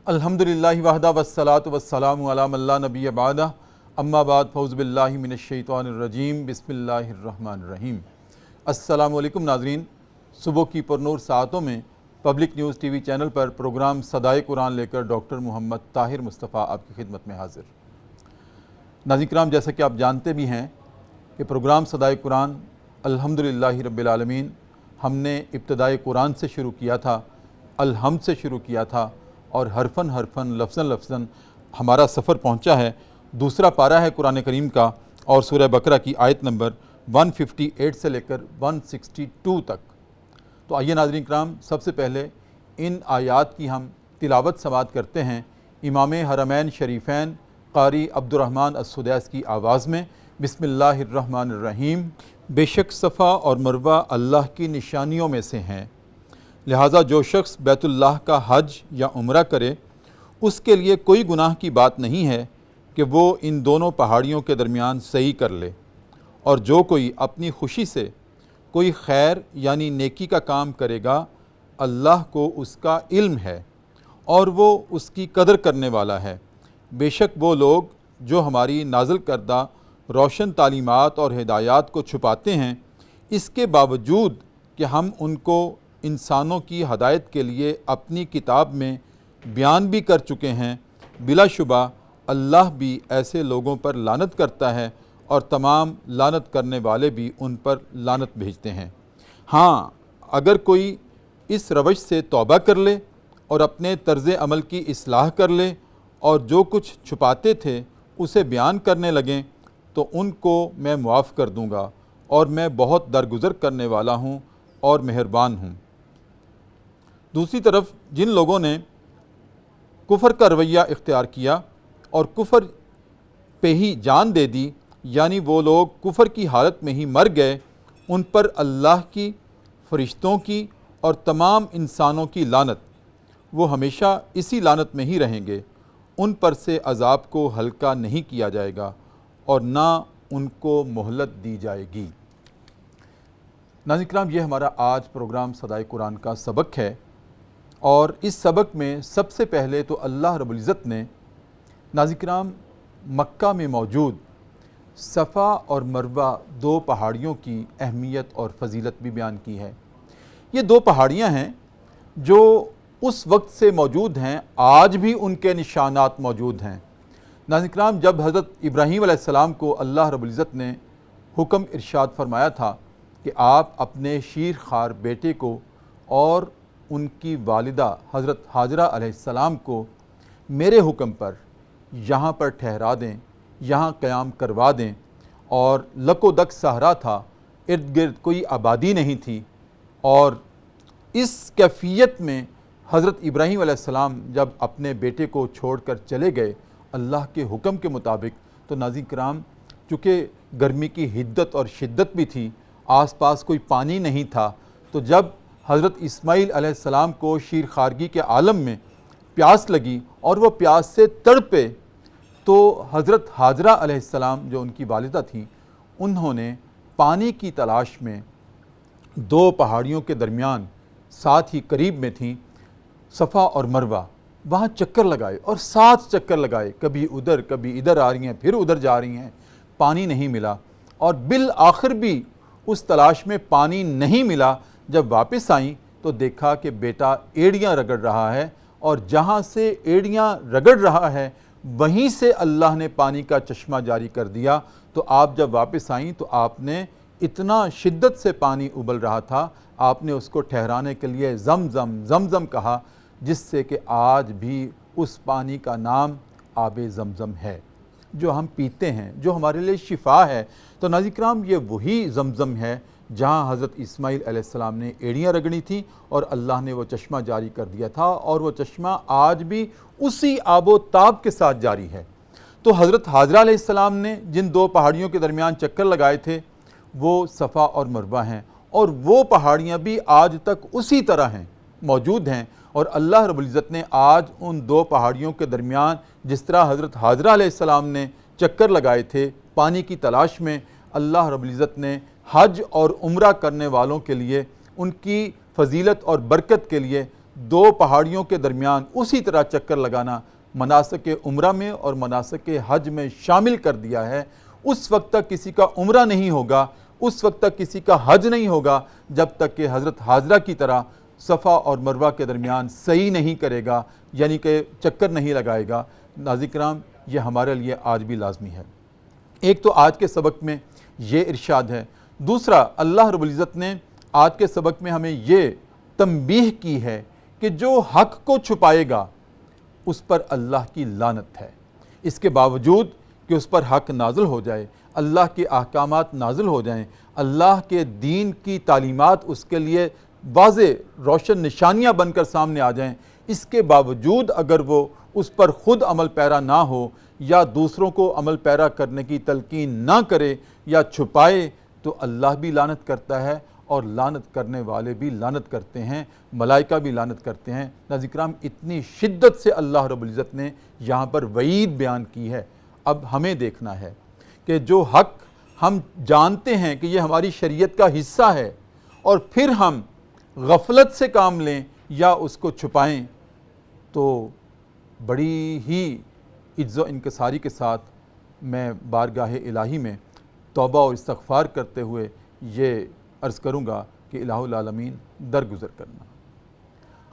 الحمدللہ وحدہ والصلاۃ والسلام علی من لا نبی بعدہ اما بعد فاعوذ باللہ من الشیطان الرجیم بسم اللہ الرحمن الرحیم۔ السلام علیکم ناظرین، صبح کی پرنور ساعتوں میں public news T V channel پر پروگرام صدائے قرآن لے کر ڈاکٹر محمد طاہر مصطفیٰ آپ کی خدمت میں حاضر۔ ناظرین کرام، جیسا کہ آپ جانتے بھی ہیں کہ پروگرام صدائے قرآن الحمدللہ رب العالمین ہم نے ابتدائے قرآن سے شروع کیا تھا، الحمد سے شروع کیا تھا، اور حرفاً لفظاً ہمارا سفر پہنچا ہے دوسرا پارہ ہے قرآن کریم کا، اور سورہ بقرہ کی آیت نمبر 158 سے لے کر 162 تک۔ تو آئیے ناظرین کرام، سب سے پہلے ان آیات کی ہم تلاوت سماعت کرتے ہیں امام حرمین شریفین قاری عبد الرحمن السدیس کی آواز میں۔ بسم اللہ الرحمن الرحیم۔ بے شک صفا اور مروہ اللہ کی نشانیوں میں سے ہیں، لہٰذا جو شخص بیت اللہ کا حج یا عمرہ کرے اس کے لیے کوئی گناہ کی بات نہیں ہے کہ وہ ان دونوں پہاڑیوں کے درمیان سعی کر لے، اور جو کوئی اپنی خوشی سے کوئی خیر یعنی نیکی کا کام کرے گا اللہ کو اس کا علم ہے اور وہ اس کی قدر کرنے والا ہے۔ بے شک وہ لوگ جو ہماری نازل کردہ روشن تعلیمات اور ہدایات کو چھپاتے ہیں، اس کے باوجود کہ ہم ان کو انسانوں کی ہدایت کے لیے اپنی کتاب میں بیان بھی کر چکے ہیں، بلا شبہ اللہ بھی ایسے لوگوں پر لعنت کرتا ہے اور تمام لعنت کرنے والے بھی ان پر لعنت بھیجتے ہیں۔ ہاں، اگر کوئی اس روش سے توبہ کر لے اور اپنے طرز عمل کی اصلاح کر لے اور جو کچھ چھپاتے تھے اسے بیان کرنے لگیں تو ان کو میں معاف کر دوں گا، اور میں بہت درگزر کرنے والا ہوں اور مہربان ہوں۔ دوسری طرف جن لوگوں نے کفر کا رویہ اختیار کیا اور کفر پہ ہی جان دے دی، یعنی وہ لوگ کفر کی حالت میں ہی مر گئے، ان پر اللہ کی، فرشتوں کی اور تمام انسانوں کی لعنت، وہ ہمیشہ اسی لعنت میں ہی رہیں گے، ان پر سے عذاب کو ہلکا نہیں کیا جائے گا اور نہ ان کو مہلت دی جائے گی۔ ناظرین کرام، یہ ہمارا آج پروگرام صدائے قرآن کا سبق ہے، اور اس سبق میں سب سے پہلے تو اللہ رب العزت نے ناظرین کرام مکہ میں موجود صفا اور مروہ دو پہاڑیوں کی اہمیت اور فضیلت بھی بیان کی ہے۔ یہ دو پہاڑیاں ہیں جو اس وقت سے موجود ہیں، آج بھی ان کے نشانات موجود ہیں۔ ناظرین کرام، جب حضرت ابراہیم علیہ السلام کو اللہ رب العزت نے حکم ارشاد فرمایا تھا کہ آپ اپنے شیر خوار بیٹے کو اور ان کی والدہ حضرت حاجرہ علیہ السلام کو میرے حکم پر یہاں پر ٹھہرا دیں، یہاں قیام کروا دیں، اور لک و دک صحرا تھا، ارد گرد کوئی آبادی نہیں تھی، اور اس کیفیت میں حضرت ابراہیم علیہ السلام جب اپنے بیٹے کو چھوڑ کر چلے گئے اللہ کے حکم کے مطابق، تو ناظرین کرام چونکہ گرمی کی حدت اور شدت بھی تھی، آس پاس کوئی پانی نہیں تھا، تو جب حضرت اسماعیل علیہ السلام کو شیر خوارگی کے عالم میں پیاس لگی اور وہ پیاس سے تڑپے، تو حضرت حاجرہ علیہ السلام جو ان کی والدہ تھیں، انہوں نے پانی کی تلاش میں دو پہاڑیوں کے درمیان ساتھ ہی قریب میں تھیں صفا اور مروہ، وہاں چکر لگائے اور 7 چکر لگائے، کبھی ادھر آ رہی ہیں، پھر ادھر جا رہی ہیں، پانی نہیں ملا، اور بالآخر بھی اس تلاش میں پانی نہیں ملا۔ جب واپس آئیں تو دیکھا کہ بیٹا ایڑیاں رگڑ رہا ہے، اور جہاں سے ایڑیاں رگڑ رہا ہے وہیں سے اللہ نے پانی کا چشمہ جاری کر دیا۔ تو آپ جب واپس آئیں تو آپ نے اتنا شدت سے پانی ابل رہا تھا، آپ نے اس کو ٹھہرانے کے لیے زمزم کہا، جس سے کہ آج بھی اس پانی کا نام آب زمزم ہے جو ہم پیتے ہیں، جو ہمارے لیے شفا ہے۔ تو ناظرین کرام، یہ وہی زمزم ہے جہاں حضرت اسماعیل علیہ السلام نے ایڑیاں رگڑی تھیں اور اللہ نے وہ چشمہ جاری کر دیا تھا، اور وہ چشمہ آج بھی اسی آب و تاب کے ساتھ جاری ہے۔ تو حضرت حاجرہ علیہ السلام نے جن دو پہاڑیوں کے درمیان چکر لگائے تھے وہ صفا اور مروہ ہیں، اور وہ پہاڑیاں بھی آج تک اسی طرح ہیں، موجود ہیں، اور اللہ رب العزت نے آج ان دو پہاڑیوں کے درمیان جس طرح حضرت حاجرہ علیہ السلام نے چکر لگائے تھے پانی کی تلاش میں، اللہ رب العزت نے حج اور عمرہ کرنے والوں کے لیے ان کی فضیلت اور برکت کے لیے دو پہاڑیوں کے درمیان اسی طرح چکر لگانا مناسک عمرہ میں اور مناسک حج میں شامل کر دیا ہے، اس وقت تک کسی کا عمرہ نہیں ہوگا، اس وقت تک کسی کا حج نہیں ہوگا جب تک کہ حضرت حاجرہ کی طرح صفا اور مروہ کے درمیان سعی نہیں کرے گا، یعنی کہ چکر نہیں لگائے گا۔ ناظرین کرام، یہ ہمارے لیے آج بھی لازمی ہے۔ ایک تو آج کے سبق میں یہ ارشاد ہے، دوسرا اللہ رب العزت نے آج کے سبق میں ہمیں یہ تنبیہ کی ہے کہ جو حق کو چھپائے گا اس پر اللہ کی لعنت ہے۔ اس کے باوجود کہ اس پر حق نازل ہو جائے، اللہ کے احکامات نازل ہو جائیں، اللہ کے دین کی تعلیمات اس کے لیے واضح روشن نشانیاں بن کر سامنے آ جائیں، اس کے باوجود اگر وہ اس پر خود عمل پیرا نہ ہو یا دوسروں کو عمل پیرا کرنے کی تلقین نہ کرے یا چھپائے، تو اللہ بھی لعنت کرتا ہے اور لعنت کرنے والے بھی لعنت کرتے ہیں، ملائکہ بھی لعنت کرتے ہیں۔ ناظرین کرام، اتنی شدت سے اللہ رب العزت نے یہاں پر وعید بیان کی ہے۔ اب ہمیں دیکھنا ہے کہ جو حق ہم جانتے ہیں کہ یہ ہماری شریعت کا حصہ ہے اور پھر ہم غفلت سے کام لیں یا اس کو چھپائیں، تو بڑی ہی عجز و انکساری کے ساتھ میں بارگاہ الہی میں توبہ اور استغفار کرتے ہوئے یہ عرض کروں گا کہ الہ العالمین درگزر کرنا،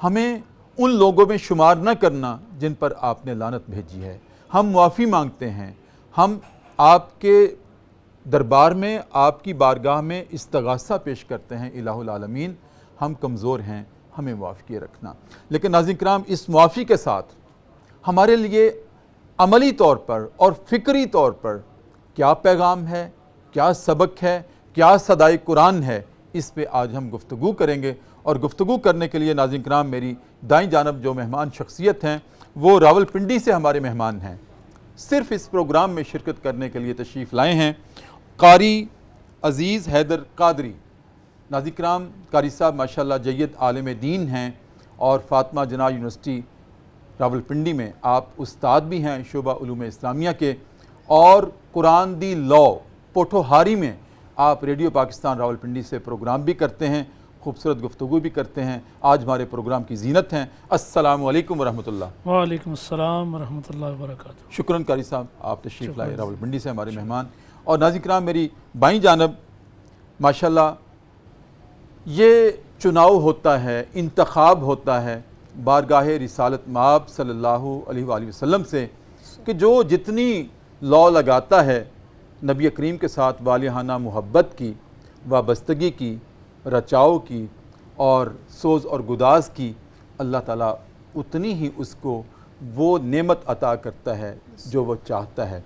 ہمیں ان لوگوں میں شمار نہ کرنا جن پر آپ نے لعنت بھیجی ہے۔ ہم معافی مانگتے ہیں، ہم آپ کے دربار میں، آپ کی بارگاہ میں استغاثہ پیش کرتے ہیں۔ الہ العالمین، ہم کمزور ہیں، ہمیں معاف کیے رکھنا۔ لیکن ناظرین کرام، اس معافی کے ساتھ ہمارے لیے عملی طور پر اور فکری طور پر کیا پیغام ہے، کیا سبق ہے، کیا صدائے قرآن ہے، اس پہ آج ہم گفتگو کریں گے۔ اور گفتگو کرنے کے لیے ناظرین کرام، میری دائیں جانب جو مہمان شخصیت ہیں وہ راول پنڈی سے ہمارے مہمان ہیں، صرف اس پروگرام میں شرکت کرنے کے لیے تشریف لائے ہیں قاری عزیز حیدر قادری۔ ناظرین کرام، قاری صاحب ماشاءاللہ جید عالم دین ہیں اور فاطمہ جناح یونیورسٹی راول پنڈی میں آپ استاد بھی ہیں شعبہ علوم اسلامیہ کے، اور قرآن دی لاء پوٹھوہاری میں آپ ریڈیو پاکستان راول پنڈی سے پروگرام بھی کرتے ہیں، خوبصورت گفتگو بھی کرتے ہیں۔ آج ہمارے پروگرام کی زینت ہیں۔ السلام علیکم ورحمۃ اللہ۔ وعلیکم السلام ورحمۃ اللہ وبرکاتہ۔ شکراً قاری صاحب، آپ تشریف لائے راول پنڈی سے ہمارے مہمان۔ اور ناظرین کرام، میری بائیں جانب ماشاءاللہ یہ چناؤ ہوتا ہے، انتخاب ہوتا ہے بارگاہ رسالت مآب صلی اللہ علیہ وآلہ وسلم سے کہ جو جتنی لاء لگاتا ہے نبی کریم کے ساتھ والہانہ محبت کی، وابستگی کی، رچاؤ کی اور سوز اور گداز کی، اللہ تعالیٰ اتنی ہی اس کو وہ نعمت عطا کرتا ہے جو وہ چاہتا ہے۔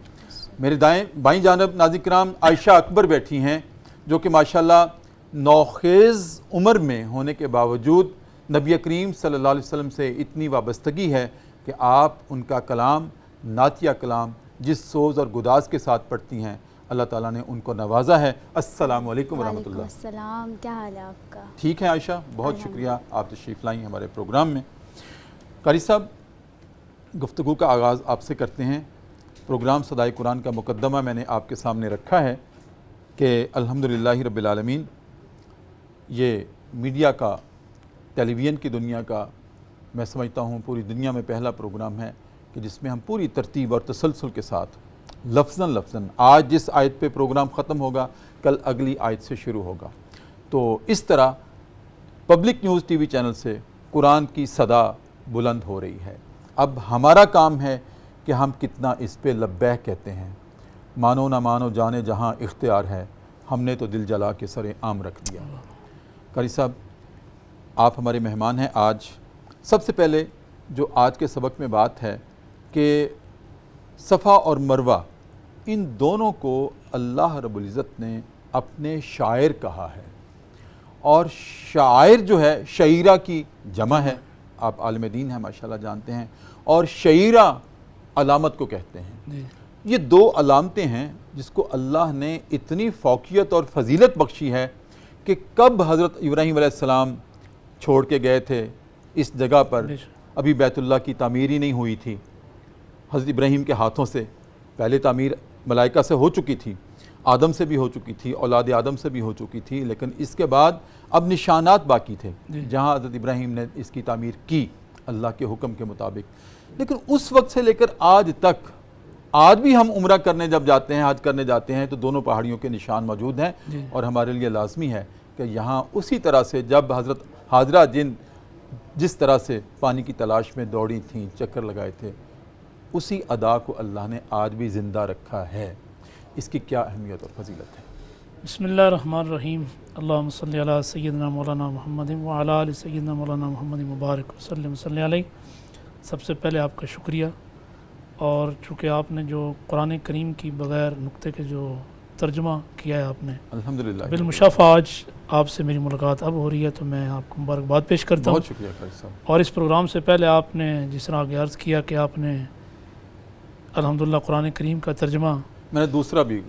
میرے بائیں جانب ناظرین کرام عائشہ اکبر بیٹھی ہیں، جو کہ ماشاءاللہ نوخیز عمر میں ہونے کے باوجود نبی کریم صلی اللہ علیہ وسلم سے اتنی وابستگی ہے کہ آپ ان کا کلام، نعتیہ کلام جس سوز اور گداز کے ساتھ پڑھتی ہیں، اللہ تعالیٰ نے ان کو نوازا ہے۔ السلام علیکم ورحمۃ اللہ۔ وعلیکم السلام، کیا حال ہے آپ کا؟ ٹھیک ہے عائشہ، بہت شکریہ آپ تشریف لائیں ہمارے پروگرام میں۔ قاری صاحب، گفتگو کا آغاز آپ سے کرتے ہیں۔ پروگرام صدائے قرآن کا مقدمہ میں نے آپ کے سامنے رکھا ہے کہ الحمدللہ رب العالمین، یہ میڈیا کا، ٹیلی ویژن کی دنیا کا، میں سمجھتا ہوں پوری دنیا میں پہلا پروگرام ہے کہ جس میں ہم پوری ترتیب اور تسلسل کے ساتھ لفظاً آج جس آیت پہ پروگرام ختم ہوگا کل اگلی آیت سے شروع ہوگا، تو اس طرح public news T V channel سے قرآن کی صدا بلند ہو رہی ہے۔ اب ہمارا کام ہے کہ ہم کتنا اس پہ لبیک کہتے ہیں۔ مانو نہ مانو جانے جہاں اختیار ہے، ہم نے تو دل جلا کے سر عام رکھ دیا۔ قاری صاحب، آپ ہمارے مہمان ہیں آج۔ سب سے پہلے جو آج کے سبق میں بات ہے کہ صفا اور مروہ، ان دونوں کو اللہ رب العزت نے اپنے شاعر کہا ہے، اور شاعر جو ہے شعیرہ کی جمع ہے، آپ عالم دین ہیں ماشاءاللہ جانتے ہیں، اور شعیرہ علامت کو کہتے ہیں۔ یہ دو علامتیں ہیں جس کو اللہ نے اتنی فوقیت اور فضیلت بخشی ہے کہ کب حضرت ابراہیم علیہ السلام چھوڑ کے گئے تھے اس جگہ پر، ابھی بیت اللہ کی تعمیر ہی نہیں ہوئی تھی، حضرت ابراہیم کے ہاتھوں سے پہلے تعمیر ملائکہ سے ہو چکی تھی، آدم سے بھی ہو چکی تھی، اولاد آدم سے بھی ہو چکی تھی، لیکن اس کے بعد اب نشانات باقی تھے جہاں حضرت ابراہیم نے اس کی تعمیر کی اللہ کے حکم کے مطابق۔ لیکن اس وقت سے لے کر آج تک، آج بھی ہم عمرہ کرنے جب جاتے ہیں، حج کرنے جاتے ہیں، تو دونوں پہاڑیوں کے نشان موجود ہیں، اور ہمارے لیے لازمی ہے کہ یہاں اسی طرح سے جب حضرت حاجرہ جس طرح سے پانی کی تلاش میں دوڑی تھیں، چکر لگائے تھے، اسی ادا کو اللہ نے آج بھی زندہ رکھا ہے۔ اس کی کیا اہمیت اور فضیلت ہے؟ بسم اللہ الرحمن الرحیم، اللہم صلی علی سیدنا مولانا محمد وعلی آل سیدنا مولانا محمد مبارک وسلم صلی علیہ۔ سب سے پہلے آپ کا شکریہ، اور چونکہ آپ نے جو قرآن کریم کی بغیر نقطے کے جو ترجمہ کیا ہے آپ نے، الحمدللہ بالمشافہ آج آپ سے میری ملاقات اب ہو رہی ہے، تو میں آپ کو مبارکباد پیش کرتا ہوں۔ بہت شکریہ قاری صاحب۔ اور اس پروگرام سے پہلے آپ نے جس طرح آگے عرض کیا کہ آپ نے الحمدللہ قرآن کریم کا ترجمہ، میں نے دوسرا بھی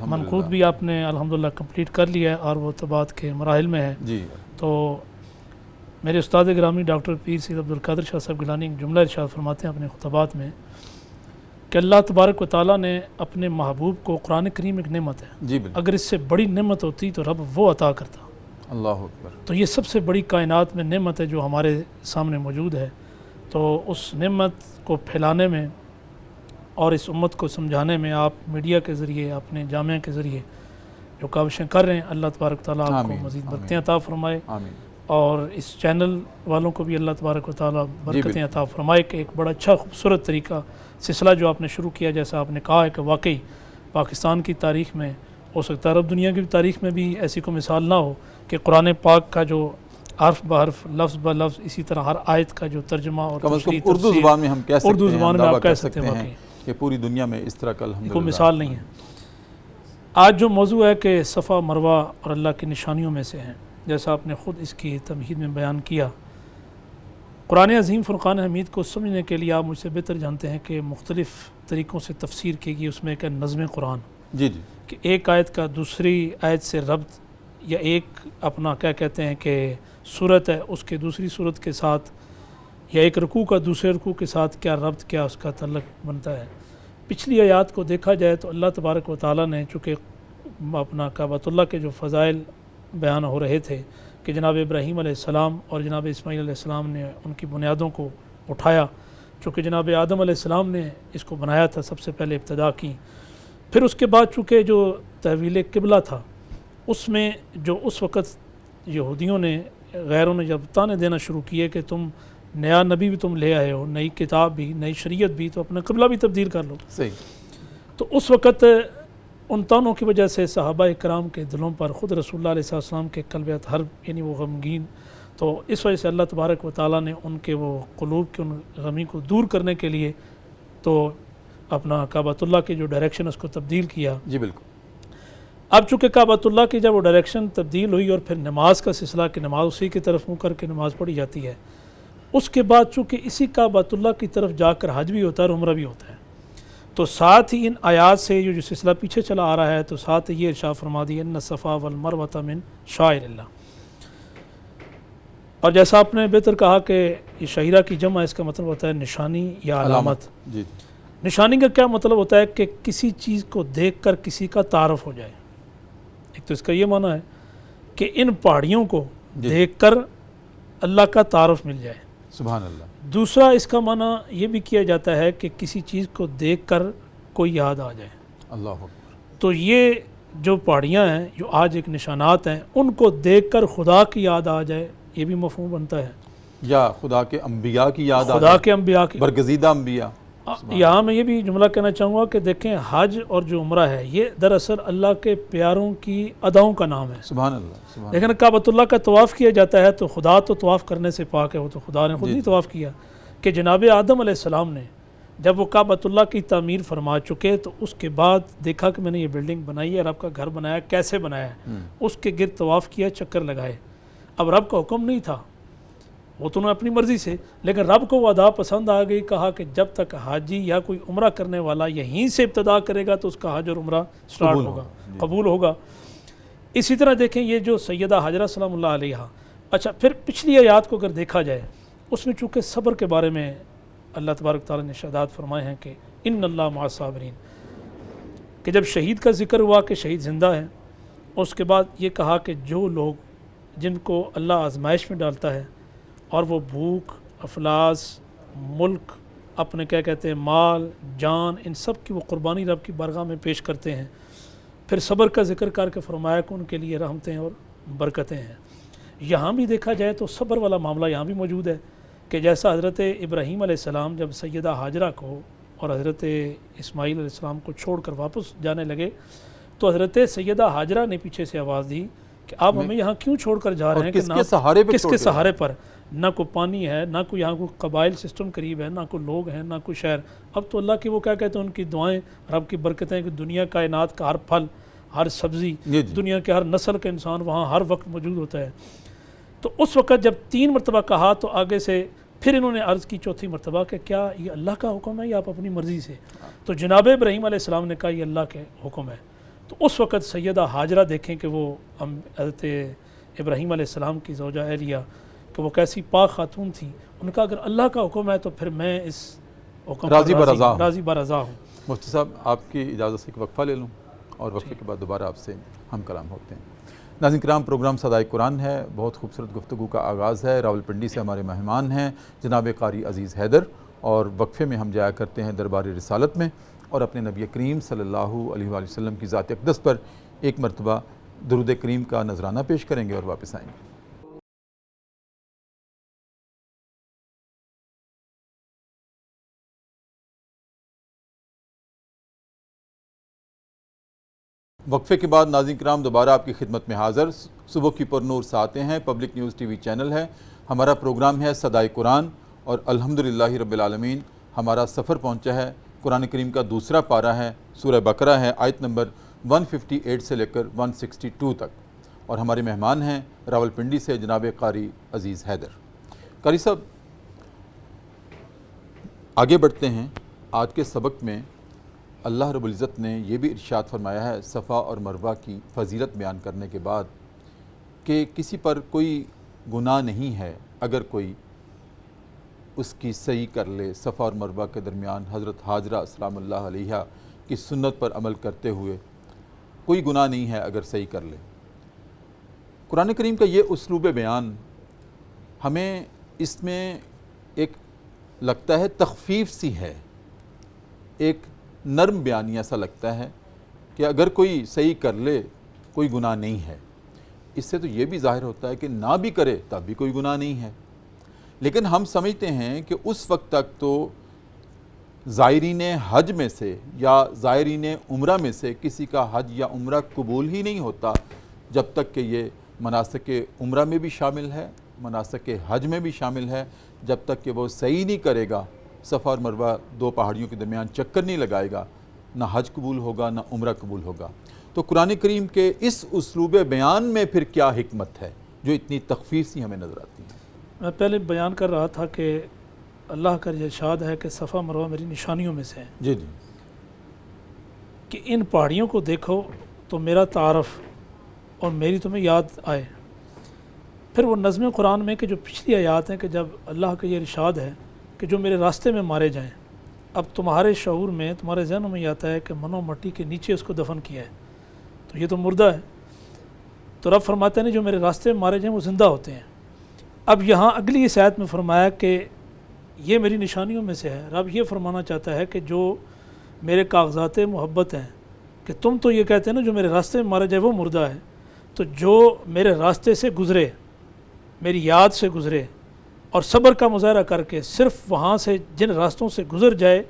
منقوط بھی آپ نے الحمدللہ کمپلیٹ کر لیا ہے، اور وہ طباعت کے مراحل میں ہے۔ جی، تو میرے استاد گرامی ڈاکٹر پیر سید عبدالقادر شاہ صاحب گیلانی ایک جملہ ارشاد فرماتے ہیں اپنے خطبات میں کہ اللہ تبارک و تعالیٰ نے اپنے محبوب کو، قرآن کریم ایک نعمت ہے، جی بالکل، اگر اس سے بڑی نعمت ہوتی تو رب وہ عطا کرتا۔ اللہ اکبر۔ تو یہ سب سے بڑی کائنات میں نعمت ہے جو ہمارے سامنے موجود ہے، تو اس نعمت کو پھیلانے میں اور اس امت کو سمجھانے میں آپ میڈیا کے ذریعے، اپنے جامعہ کے ذریعے جو کاوشیں کر رہے ہیں، اللہ تبارک تعالیٰ آپ کو مزید برکتیں عطا فرمائے، اور اس چینل والوں کو بھی اللہ تبارک و تعالیٰ برکتیں عطا فرمائے کہ ایک بڑا اچھا خوبصورت طریقہ سلسلہ جو آپ نے شروع کیا، جیسا آپ نے کہا ہے کہ واقعی پاکستان کی تاریخ میں، ہو سکتا ہے عرب دنیا کی تاریخ میں بھی ایسی کوئی مثال نہ ہو کہ قرآن پاک کا جو حرف بحرف، لفظ بلفظ، اسی طرح ہر آیت کا جو ترجمہ اور اردو زبان میں ہم کہہ سکتے ہیں، اردو زبان میں آپ کہہ سکتے ہیں کہ پوری دنیا میں اس طرح کا الحمدللہ کوئی مثال نہیں ہے۔ آج جو موضوع ہے کہ صفا مروہ اور اللہ کی نشانیوں میں سے ہیں، جیسا آپ نے خود اس کی تمہید میں بیان کیا، قرآن عظیم فرقان حمید کو سمجھنے کے لیے آپ مجھ سے بہتر جانتے ہیں کہ مختلف طریقوں سے تفسیر کی گئی، اس میں ایک ہے نظم قرآن، جی جی، کہ ایک آیت کا دوسری آیت سے ربط، یا ایک اپنا کیا کہتے ہیں کہ صورت ہے اس کے دوسری صورت کے ساتھ، یا ایک رکوع کا دوسرے رکوع کے ساتھ کیا ربط، کیا اس کا تعلق بنتا ہے۔ پچھلی آیات کو دیکھا جائے تو اللہ تبارک و تعالیٰ نے چونکہ اپنا کعبۃ اللہ کے جو فضائل بیان ہو رہے تھے کہ جناب ابراہیم علیہ السلام اور جناب اسماعیل علیہ السلام نے ان کی بنیادوں کو اٹھایا، چونکہ جناب آدم علیہ السلام نے اس کو بنایا تھا، سب سے پہلے ابتدا کی، پھر اس کے بعد چونکہ جو تحویل قبلہ تھا، اس میں جو اس وقت یہودیوں نے، غیروں نے جب تانے دینا شروع کیے کہ تم نیا نبی بھی تم لے آئے ہو، نئی کتاب بھی، نئی شریعت بھی، تو اپنا قبلہ بھی تبدیل کر لو۔ صحیح۔ تو اس وقت ان تانوں کی وجہ سے صحابہ کرام کے دلوں پر، خود رسول اللہ علیہ السلام کے قلب حرب، یعنی وہ غمگین، تو اس وجہ سے اللہ تبارک و تعالیٰ نے ان کے وہ قلوب کے ان غمی کو دور کرنے کے لیے تو اپنا کعبۃ اللہ کی جو ڈائریکشن اس کو تبدیل کیا۔ جی بالکل۔ اب چونکہ کعبۃ اللہ کی جب وہ ڈائریکشن تبدیل ہوئی، اور پھر نماز کا سلسلہ کہ نماز اسی کی طرف منہ کر کے نماز پڑھی جاتی ہے، اس کے بعد چونکہ اسی کعبۃ اللہ کی طرف جا کر حج بھی ہوتا ہے اور عمرہ بھی ہوتا ہے، تو ساتھ ہی ان آیات سے جو سلسلہ پیچھے چلا آ رہا ہے، تو ساتھ یہ ارشاد فرما دی ان الصفا والمروۃ من شعائر اللہ۔ اور جیسا آپ نے بہتر کہا کہ یہ شعیرہ کی جمع، اس کا مطلب ہوتا ہے نشانی یا علامت۔ جی، نشانی کا کیا مطلب ہوتا ہے کہ کسی چیز کو دیکھ کر کسی کا تعارف ہو جائے۔ ایک تو اس کا یہ معنی ہے کہ ان پہاڑیوں کو دیکھ کر اللہ کا تعارف مل جائے۔ سبحان اللہ۔ دوسرا اس کا معنی یہ بھی کیا جاتا ہے کہ کسی چیز کو دیکھ کر کوئی یاد آ جائے۔ اللہ اکبر۔ تو یہ جو پہاڑیاں ہیں، جو آج ایک نشانات ہیں، ان کو دیکھ کر خدا کی یاد آ جائے، یہ بھی مفہوم بنتا ہے، یا خدا کے انبیاء کی یاد آ خدا جائے، کے انبیاء کی۔ برگزیدہ انبیاء۔ یہاں میں یہ بھی جملہ کہنا چاہوں گا کہ دیکھیں، حج اور جو عمرہ ہے، یہ دراصل اللہ کے پیاروں کی اداؤں کا نام ہے۔ سبحان اللہ، سبحان لیکن کعبۃ اللہ کا طواف کیا جاتا ہے تو خدا تو طواف کرنے سے پاک ہے، وہ تو خدا نے خود نہیں طواف کیا، کہ جناب آدم علیہ السلام نے جب وہ کعبۃ اللہ کی تعمیر فرما چکے، تو اس کے بعد دیکھا کہ میں نے یہ بلڈنگ بنائی ہے، رب کا گھر بنایا، کیسے بنایا ہے، اس کے گرد طواف کیا، چکر لگائے۔ اب رب کا حکم نہیں تھا، وہ تو انہوں نے اپنی مرضی سے، لیکن رب کو وہ ادا پسند آ گئی، کہا کہ جب تک حاجی یا کوئی عمرہ کرنے والا یہیں سے ابتدا کرے گا تو اس کا حج اور عمرہ سٹارٹ ہوگا، قبول ہوگا۔ اسی طرح دیکھیں یہ جو سیدہ حاجرہ سلام اللہ علیہ، اچھا پھر پچھلی آیات کو اگر دیکھا جائے، اس میں چونکہ صبر کے بارے میں اللہ تبارک تعالیٰ نے ارشادات فرمائے ہیں کہ ان اللہ مع الصابرین، کہ جب شہید کا ذکر ہوا کہ شہید زندہ ہیں، اس کے بعد یہ کہا کہ جو لوگ جن کو اللہ آزمائش میں ڈالتا ہے اور وہ بھوک، افلاس، ملک، اپنے کیا کہتے ہیں مال، جان، ان سب کی وہ قربانی رب کی بارگاہ میں پیش کرتے ہیں، پھر صبر کا ذکر کر کے فرمایا کہ ان کے لیے رحمتیں اور برکتیں ہیں۔ یہاں بھی دیکھا جائے تو صبر والا معاملہ یہاں بھی موجود ہے کہ جیسا حضرت ابراہیم علیہ السلام جب سیدہ ہاجرہ کو اور حضرت اسماعیل علیہ السلام کو چھوڑ کر واپس جانے لگے تو حضرت سیدہ ہاجرہ نے پیچھے سے آواز دی کہ آپ ہمیں یہاں کیوں چھوڑ کر جا رہے ہیں، کس کے سہارے پہ کس کے سہارے پر، نہ کوئی پانی ہے، نہ کوئی یہاں کوئی قبائل سسٹم قریب ہے، نہ کوئی لوگ ہیں، نہ کوئی شہر۔ اب تو اللہ کی وہ کیا کہتے ہیں ان کی دعائیں، رب کی برکتیں کہ دنیا کائنات کا ہر پھل، ہر سبزی، دنیا کے ہر نسل کا انسان وہاں ہر وقت موجود ہوتا ہے۔ تو اس وقت جب 3 مرتبہ کہا تو آگے سے پھر انہوں نے عرض کی چوتھی مرتبہ کہ کیا یہ اللہ کا حکم ہے یا آپ اپنی مرضی سے؟ تو جناب ابراہیم علیہ السلام نے کہا یہ اللہ کے حکم ہے۔ تو اس وقت سیدہ ہاجرہ دیکھیں کہ وہ حضرت ابراہیم علیہ السلام کی زوجہ اہلیہ کہ وہ کیسی پاک خاتون تھی، ان کا اگر اللہ کا حکم ہے تو پھر میں اس حکم پر راضی برضا ہوں۔ مفتی صاحب آپ کی اجازت سے ایک وقفہ لے لوں اور وقفے کے بعد دوبارہ آپ سے ہم کلام ہوتے ہیں۔ ناظرین کرام، پروگرام صدائے قرآن ہے، بہت خوبصورت گفتگو کا آغاز ہے۔ راولپنڈی سے ہمارے مہمان ہیں جناب قاری عزیز حیدر، اور وقفے میں ہم جایا کرتے ہیں دربار رسالت میں اور اپنے نبی کریم صلی اللہ علیہ وآلہ وسلم کی ذات اقدس پر ایک مرتبہ درود کریم کا نذرانہ پیش کریں گے اور واپس آئیں گے۔ وقفے کے بعد ناظرین کرام دوبارہ آپ کی خدمت میں حاضر، صبح کی پرنور ساعتیں ہیں، public news T V channel ہے، ہمارا پروگرام ہے صدائے قرآن، اور الحمدللہ رب العالمین ہمارا سفر پہنچا ہے، قرآن کریم کا دوسرا پارہ ہے، سورہ بقرہ ہے، آیت نمبر 158 سے لے کر 162 تک، اور ہمارے مہمان ہیں راولپنڈی سے جناب قاری عزیز حیدر۔ قاری صاحب آگے بڑھتے ہیں۔ آج کے سبق میں اللہ رب العزت نے یہ بھی ارشاد فرمایا ہے صفا اور مروہ کی فضیلت بیان کرنے کے بعد کہ کسی پر کوئی گناہ نہیں ہے اگر کوئی اس کی صحیح کر لے۔ صفا اور مروہ کے درمیان حضرت ہاجرہ سلام اللہ علیہا کی سنت پر عمل کرتے ہوئے کوئی گناہ نہیں ہے اگر صحیح کر لے۔ قرآن کریم کا یہ اسلوب بیان ہمیں اس میں ایک لگتا ہے تخفیف سی ہے، ایک نرم بیانی ایسا لگتا ہے کہ اگر کوئی صحیح کر لے کوئی گناہ نہیں ہے۔ اس سے تو یہ بھی ظاہر ہوتا ہے کہ نہ بھی کرے تب بھی کوئی گناہ نہیں ہے، لیکن ہم سمجھتے ہیں کہ اس وقت تک تو زائرین حج میں سے یا زائرین عمرہ میں سے کسی کا حج یا عمرہ قبول ہی نہیں ہوتا جب تک کہ یہ مناسک عمرہ میں بھی شامل ہے، مناسک حج میں بھی شامل ہے، جب تک کہ وہ صحیح نہیں کرے گا، صفا اور مروہ 2 پہاڑیوں کے درمیان چکر نہیں لگائے گا، نہ حج قبول ہوگا نہ عمرہ قبول ہوگا۔ تو قرآن کریم کے اس اسلوب بیان میں پھر کیا حکمت ہے جو اتنی تخفیف سی ہمیں نظر آتی ہے؟ میں پہلے بیان کر رہا تھا کہ اللہ کا ارشاد ہے کہ صفا مروہ میری نشانیوں میں سے ہیں، جی کہ ان پہاڑیوں کو دیکھو تو میرا تعارف اور میری تمہیں یاد آئے۔ پھر وہ نظم قرآن میں کہ جو پچھلی آیات ہیں کہ جب اللہ کا یہ ارشاد ہے کہ جو میرے راستے میں مارے جائیں، اب تمہارے شعور میں تمہارے ذہنوں میں یہ آتا ہے کہ منو مٹی کے نیچے اس کو دفن کیا ہے تو یہ تو مردہ ہے، تو رب فرماتے ہیں جو میرے راستے میں مارے جائیں وہ زندہ ہوتے ہیں۔ اب یہاں اگلی اس آیت میں فرمایا کہ یہ میری نشانیوں میں سے ہے، رب یہ فرمانا چاہتا ہے کہ جو میرے کاغذات محبت ہیں کہ تم تو یہ کہتے ہیں نا جو میرے راستے میں مارا جائے وہ مردہ ہے، تو جو میرے راستے سے گزرے، میری یاد سے گزرے اور صبر کا مظاہرہ کر کے صرف وہاں سے جن راستوں سے گزر جائے،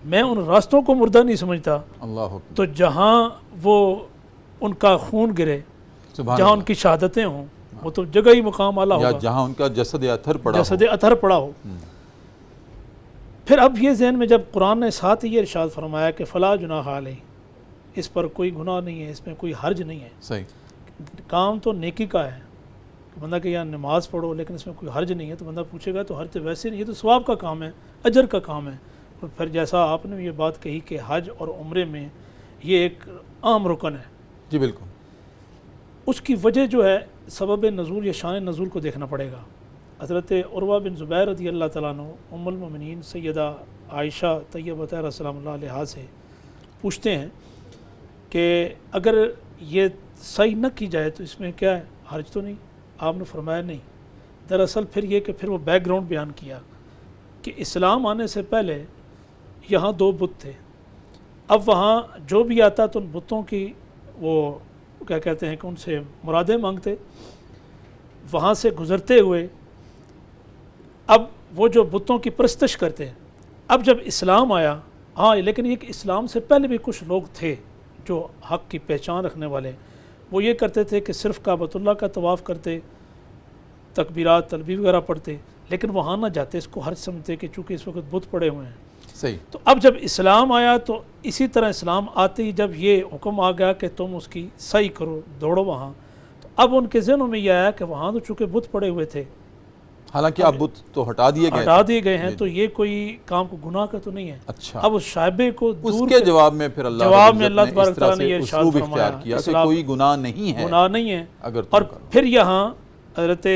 میں ان راستوں کو مردہ نہیں سمجھتا۔ اللہ تو جہاں وہ ان کا خون گرے، جہاں ان کی شہادتیں ہوں، وہ تو جگہ ہی مقام اعلیٰ ہوگا، یا جہاں ان کا جسد اطہر پڑا ہو، جسد اطہر پڑا ہو۔ پھر اب یہ ذہن میں جب قرآن نے ساتھ ہی یہ ارشاد فرمایا کہ فلا جناح علیہ، اس پر کوئی گناہ نہیں ہے، اس میں کوئی حرج نہیں ہے، صحیح کام تو نیکی کا ہے کہ بندہ کہ یہاں نماز پڑھو لیکن اس میں کوئی حرج نہیں ہے، تو بندہ پوچھے گا تو حرج ویسے نہیں، یہ تو ثواب کا کام ہے، اجر کا کام ہے۔ اور پھر جیسا آپ نے یہ بات کہی کہ حج اور عمرے میں یہ ایک عام رکن ہے، جی بالکل، اس کی وجہ جو ہے سبب نزول یا شان نزول کو دیکھنا پڑے گا۔ حضرت عروہ بن زبیر رضی اللہ تعالیٰ عنہ ام المومنین سیدہ عائشہ طیبہ طاہرہ سلام اللہ علیہا سے پوچھتے ہیں کہ اگر یہ صحیح نہ کی جائے تو اس میں کیا ہے، حرج تو نہیں؟ آپ نے فرمایا نہیں. دراصل پھر یہ کہ پھر وہ بیک گراؤنڈ بیان کیا کہ اسلام آنے سے پہلے یہاں 2 بت تھے. اب وہاں جو بھی آتا تو ان بتوں کی وہ کیا کہتے ہیں کہ ان سے مرادیں مانگتے. وہاں سے گزرتے ہوئے اب وہ جو بتوں کی پرستش کرتے ہیں. اب جب اسلام آیا، ہاں لیکن یہ کہ اسلام سے پہلے بھی کچھ لوگ تھے جو حق کی پہچان رکھنے والے. وہ یہ کرتے تھے کہ صرف کعبۃ اللہ کا طواف کرتے، تکبیرات تلبیہ وغیرہ پڑھتے، لیکن وہاں نہ جاتے. اس کو حرج سمجھتے کہ چونکہ اس وقت بت پڑے ہوئے ہیں. صحیح. تو اب جب اسلام آیا تو اسی طرح اسلام آتے ہی جب یہ حکم آ گیا کہ تم اس کی صحیح کرو، دوڑو وہاں، تو اب ان کے ذہنوں میں یہ آیا کہ وہاں تو چونکہ بت پڑے ہوئے تھے، حالانکہ اب بت تو ہٹا دیے گئے ہیں، تو یہ کوئی کام کو گناہ کا تو نہیں ہے. اچھا. اب اس شائبے کو اس دور کے جواب میں پھر اللہ تبارک تعالیٰ نے یہ ارشاد اسلوب فرمایا اختیار کیا کہ کوئی گناہ نہیں ہے، گناہ نہیں ہے. اگر اور پھر یہاں حضرت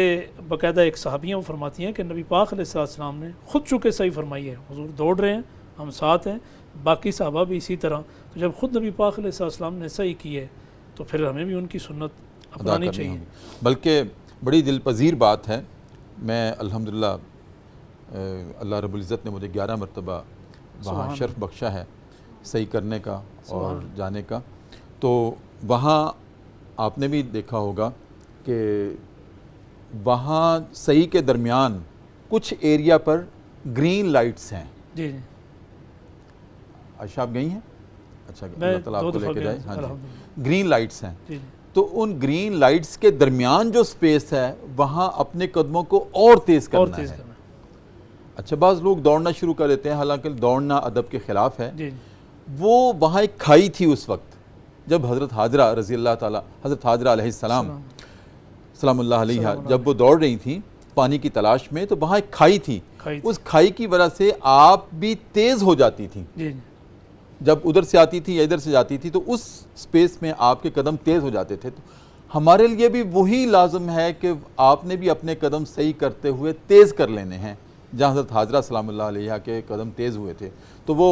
باقاعدہ ایک صحابیہ وہ فرماتی ہیں کہ نبی پاک علیہ السلام نے خود چونکہ صحیح فرمائی ہے، حضور دوڑ رہے ہیں، ہم ساتھ ہیں، باقی صحابہ بھی اسی طرح. تو جب خود نبی پاک علیہ السلام نے صحیح کی ہے تو پھر ہمیں بھی ان کی سنت اپنانی چاہیے. بلکہ بڑی دل پذیر بات ہے. میں الحمدللہ اللہ رب العزت نے مجھے 11 مرتبہ وہاں شرف بخشا ہے صحیح کرنے کا اور جانے کا. تو وہاں آپ نے بھی دیکھا ہوگا کہ وہاں صحیح کے درمیان کچھ ایریا پر گرین لائٹس ہیں. جی جی. عائشہ آپ گئی ہیں؟ اچھا، اللہ تعالیٰ آپ کو لے کے جائے. ہاں جی، گرین لائٹس ہیں. تو ان گرین لائٹس کے درمیان جو سپیس ہے وہاں اپنے قدموں کو اور تیز کرنا ہے. اچھا، بعض لوگ دوڑنا شروع کر دیتے ہیں، حالانکہ دوڑنا ادب کے خلاف ہے. وہ وہاں ایک کھائی تھی اس وقت جب حضرت حاجرہ رضی اللہ تعالیٰ، حضرت حاجرہ علیہ السلام سلام اللہ علیہ، جب وہ دوڑ رہی تھیں پانی کی تلاش میں، تو وہاں ایک کھائی تھی. اس کھائی کی وجہ سے آپ بھی تیز ہو جاتی تھی. جب ادھر سے آتی تھی یا ادھر سے جاتی تھی تو اس سپیس میں آپ کے قدم تیز ہو جاتے تھے. تو ہمارے لیے بھی وہی لازم ہے کہ آپ نے بھی اپنے قدم صحیح کرتے ہوئے تیز کر لینے ہیں. جہاں حضرت حاجرہ سلام اللہ علیہ کے قدم تیز ہوئے تھے تو وہ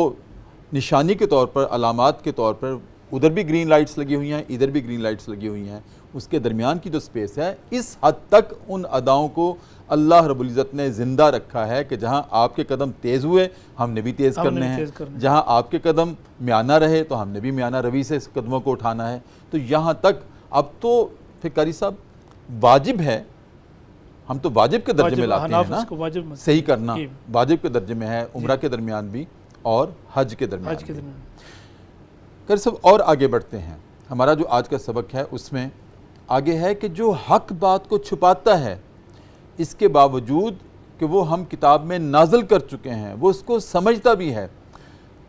نشانی کے طور پر، علامات کے طور پر ادھر بھی گرین لائٹس لگی ہوئی ہیں، ادھر بھی گرین لائٹس لگی ہوئی ہیں. اس کے درمیان کی جو سپیس ہے، اس حد تک ان اداؤں کو اللہ رب العزت نے زندہ رکھا ہے کہ جہاں آپ کے قدم تیز ہوئے ہم نے بھی تیز کرنے ہیں، جہاں آپ کے قدم میانہ رہے تو ہم نے بھی میانہ روی سے قدموں کو اٹھانا ہے. تو یہاں تک اب تو پھر قاری صاحب واجب ہے، ہم تو واجب کے درجے میں لاتے ہیں نا، صحیح کرنا واجب کے درجے میں ہے، عمرہ کے درمیان بھی اور حج کے درمیان بھی. قاری صاحب اور آگے بڑھتے ہیں. ہمارا جو آج کا سبق ہے اس میں آگے ہے کہ جو حق بات کو چھپاتا ہے، اس کے باوجود کہ وہ ہم کتاب میں نازل کر چکے ہیں، وہ اس کو سمجھتا بھی ہے،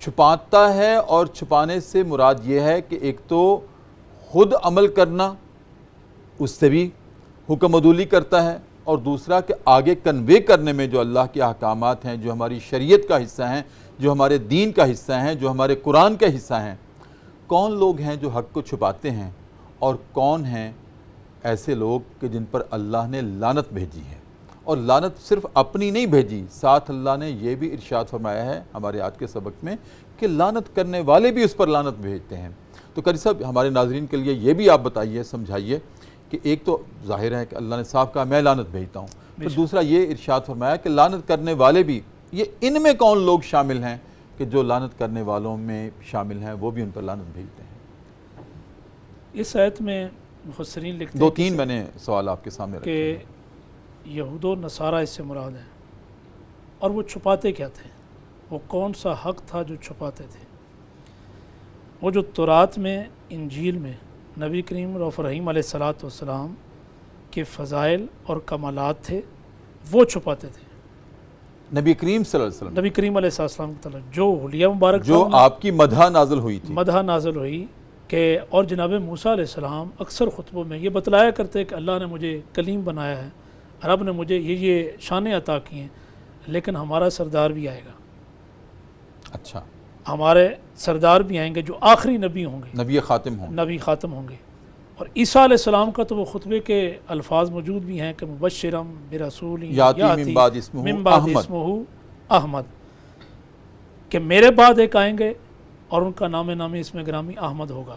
چھپاتا ہے. اور چھپانے سے مراد یہ ہے کہ ایک تو خود عمل کرنا، اس سے بھی حکم عدولی کرتا ہے، اور دوسرا کہ آگے کنوے کرنے میں جو اللہ کے احکامات ہیں، جو ہماری شریعت کا حصہ ہیں، جو ہمارے دین کا حصہ ہیں، جو ہمارے قرآن کا حصہ ہیں. کون لوگ ہیں جو حق کو چھپاتے ہیں اور کون ہیں ایسے لوگ کہ جن پر اللہ نے لعنت بھیجی ہے؟ اور لعنت صرف اپنی نہیں بھیجی، ساتھ اللہ نے یہ بھی ارشاد فرمایا ہے ہمارے آج کے سبق میں کہ لعنت کرنے والے بھی اس پر لعنت بھیجتے ہیں. تو قاری صاحب ہمارے ناظرین کے لیے یہ بھی آپ بتائیے، سمجھائیے کہ ایک تو ظاہر ہے کہ اللہ نے صاف کہا میں لعنت بھیجتا ہوں، پھر دوسرا یہ ارشاد فرمایا کہ لعنت کرنے والے بھی، یہ ان میں کون لوگ شامل ہیں کہ جو لعنت کرنے والوں میں شامل ہیں وہ بھی ان پر لعنت بھیجتے ہیں؟ اس آیت میں مفسرین لکھتے ہیں 2-3 میں نے سوال آپ کے سامنے رکھے کہ یہود و نصارہ اس سے مراد ہیں، اور وہ چھپاتے کیا تھے، وہ کون سا حق تھا جو چھپاتے تھے؟ وہ جو تورات میں، انجیل میں نبی کریم رؤوف رحیم علیہ السلام کے فضائل اور کمالات تھے، وہ چھپاتے تھے. نبی کریم صلی اللہ علیہ وسلم، نبی کریم علیہ السلام کی طرف جو حلیہ مبارک جو آپ کی مدح نازل ہوئی تھی، مدح نازل ہوئی کہ، اور جناب موسیٰ علیہ السلام اکثر خطبوں میں یہ بتلایا کرتے کہ اللہ نے مجھے کلیم بنایا ہے، رب نے مجھے یہ شانیں عطا کی ہیں، لیکن ہمارا سردار بھی آئے گا. اچھا، ہمارے سردار بھی آئیں گے جو آخری نبی ہوں گے، نبی خاتم ہوں گے. اور عیسیٰ علیہ السلام کا تو وہ خطبے کے الفاظ موجود بھی ہیں کہ مبشرم برسول یاتی من بعد اسمہ احمد، کہ میرے بعد ایک آئیں گے اور ان کا نامی اس میں گرامی احمد ہوگا.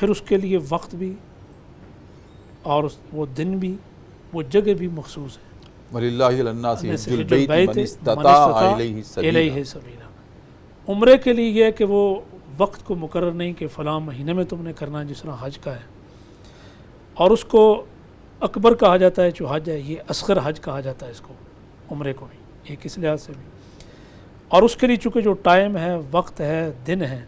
پھر اس کے لیے وقت بھی اور وہ دن بھی وہ جگہ بھی مخصوص ہے. وَلِلَّهِ عَلَى النَّاسِ حِجُّ حج الْبَيْتِ البیت مَنِ من اسْتَطَاعَ استطاع إِلَيْهِ سَبِيلًا. الیہ سبیلا. عمرے کے لیے یہ ہے کہ وہ وقت کو مقرر نہیں کہ فلاں مہینے میں تم نے کرنا ہے جس طرح حج کا ہے, اور اس کو اکبر کہا جاتا ہے جو حج ہے, یہ اصغر حج کہا جاتا ہے اس کو, عمرے کو بھی ایک اس لحاظ سے بھی. اور اس کے لیے چونکہ جو ٹائم ہے, وقت ہے, دن ہے,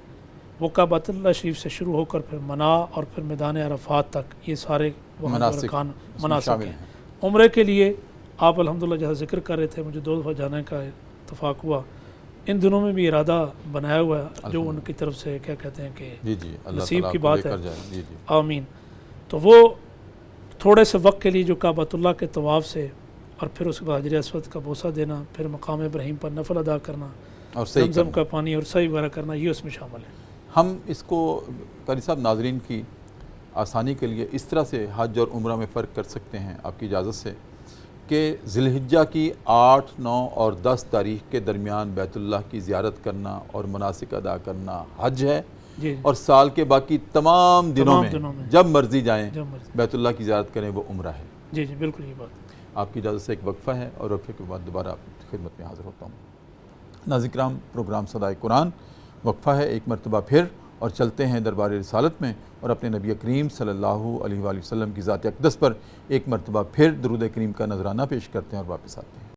وہ کعبۃ اللہ شریف سے شروع ہو کر پھر منا اور پھر میدان عرفات تک, یہ سارے وہاں مناسک ارکان اس میں مناسک شامل ہیں. ہیں. عمرے کے لیے آپ الحمدللہ جیسا ذکر کر رہے تھے, مجھے 2 دفعہ جانے کا اتفاق ہوا. ان دنوں میں بھی ارادہ بنایا ہوا ہے جو ان کی طرف سے کیا کہتے ہیں کہ جی جی اللہ نصیب تعالیٰ کی آپ کو بات لے ہے. کر جائے. جی جی آمین. تو وہ تھوڑے سے وقت کے لیے جو کعبۃ اللہ کے طواف سے اور پھر اس کے بعد حجر اسود کا بوسہ دینا, پھر مقام ابراہیم پر نفل ادا کرنا, اور صحیح زمزم کرنا. کا پانی اور سعی وغیرہ کرنا, یہ اس میں شامل ہے. ہم اس کو قاری صاحب ناظرین کی آسانی کے لیے اس طرح سے حج اور عمرہ میں فرق کر سکتے ہیں آپ کی اجازت سے کہ ذی الحجہ کی 8, 9 اور 10 تاریخ کے درمیان بیت اللہ کی زیارت کرنا اور مناسک ادا کرنا حج ہے, جی اور سال کے باقی تمام دنوں دنوں میں میں جب مرضی جائیں جب مرضی. بیت اللہ کی زیارت کریں وہ عمرہ ہے. جی جی بالکل یہ بات. آپ کی اجازت سے ایک وقفہ ہے اور وقفے کے بعد دوبارہ آپ کی خدمت میں حاضر ہوتا ہوں. ناظرین کرام, پروگرام صدائے قرآن, وقفہ ہے ایک مرتبہ پھر, اور چلتے ہیں دربار رسالت میں اور اپنے نبی کریم صلی اللہ علیہ وآلہ وسلم کی ذات اقدس پر ایک مرتبہ پھر درود کریم کا نذرانہ پیش کرتے ہیں اور واپس آتے ہیں.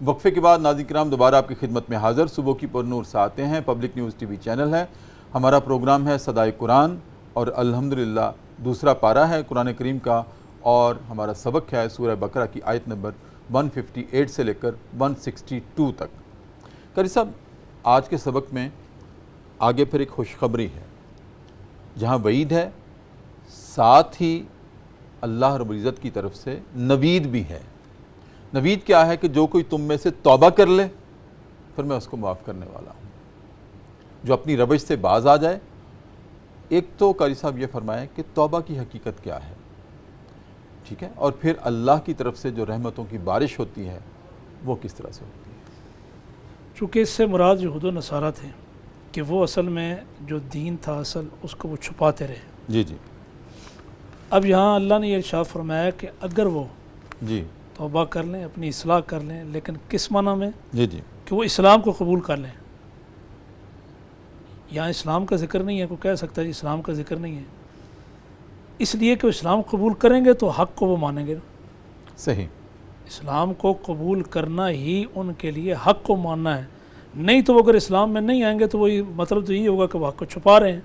وقفے کے بعد ناظرین کرام دوبارہ آپ کی خدمت میں حاضر. صبح کی پرنور سے آتے ہیں, public news T V channel ہے, ہمارا پروگرام ہے صدائے قرآن, اور الحمدللہ دوسرا پارہ ہے قرآن کریم کا, اور ہمارا سبق ہے سورہ بقرہ کی آیت نمبر 158 سے لے کر 162 تک. قاری صاحب, آج کے سبق میں آگے پھر ایک خوشخبری ہے جہاں وعید ہے, ساتھ ہی اللہ رب العزت کی طرف سے نوید بھی ہے. نوید کیا ہے کہ جو کوئی تم میں سے توبہ کر لے پھر میں اس کو معاف کرنے والا ہوں, جو اپنی روش سے باز آ جائے. ایک تو قاری صاحب یہ فرمائیں کہ توبہ کی حقیقت کیا ہے, ٹھیک ہے, اور پھر اللہ کی طرف سے جو رحمتوں کی بارش ہوتی ہے وہ کس طرح سے ہوتی ہے. چونکہ اس سے مراد یہود و نصارہ تھے کہ وہ اصل میں جو دین تھا اصل اس کو وہ چھپاتے رہے. جی جی اب یہاں اللہ نے یہ ارشاد فرمایا کہ اگر وہ جی توبہ کر لیں, اپنی اصلاح کر لیں, لیکن کس معنی میں جی جی کہ وہ اسلام کو قبول کر لیں. یہاں اسلام کا ذکر نہیں ہے, کوئی کہہ سکتا ہے جی اسلام کا ذکر نہیں ہے, اس لیے کہ وہ اسلام قبول کریں گے تو حق کو وہ مانیں گے. صحیح. اسلام کو قبول کرنا ہی ان کے لیے حق کو ماننا ہے, نہیں تو وہ اگر اسلام میں نہیں آئیں گے تو وہی مطلب تو یہی ہوگا کہ وہ حق کو چھپا رہے ہیں.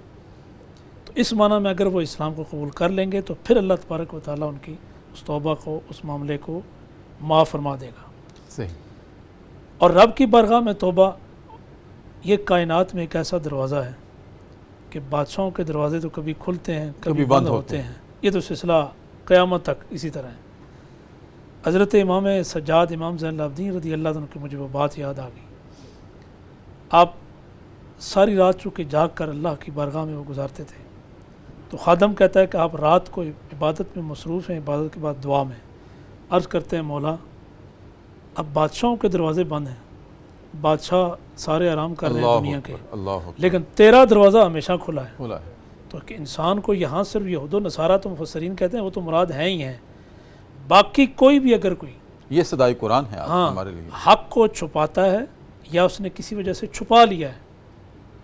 تو اس معنی میں اگر وہ اسلام کو قبول کر لیں گے تو پھر اللہ تبارک و تعالیٰ ان کی اس توبہ کو, اس معاملے کو معاف فرما دے گا. صحیح. اور رب کی بارگاہ میں توبہ یہ کائنات میں ایک ایسا دروازہ ہے کہ بادشاہوں کے دروازے تو کبھی کھلتے ہیں کبھی بند ہوتے ہیں, یہ تو سلسلہ قیامت تک اسی طرح ہے. حضرت امام سجاد امام زین العابدین رضی اللہ عنہ کی مجھے وہ بات یاد آ گئی. آپ ساری رات چونکہ جاگ کر اللہ کی بارگاہ میں وہ گزارتے تھے, تو خادم کہتا ہے کہ آپ رات کو عبادت میں مصروف ہیں, عبادت کے بعد دعا میں عرض کرتے ہیں مولا اب بادشاہوں کے دروازے بند ہیں, بادشاہ سارے آرام کر رہے ہیں دنیا کے, لیکن تیرا دروازہ ہمیشہ کھلا ہے. تو کہ انسان کو یہاں صرف یہود و نصارہ تو مفسرین کہتے ہیں وہ تو مراد ہیں ہی ہیں, باقی کوئی بھی اگر کوئی یہ صدائے قرآن ہے ہاں ہمارے لیے, حق کو چھپاتا ہے یا اس نے کسی وجہ سے چھپا لیا ہے,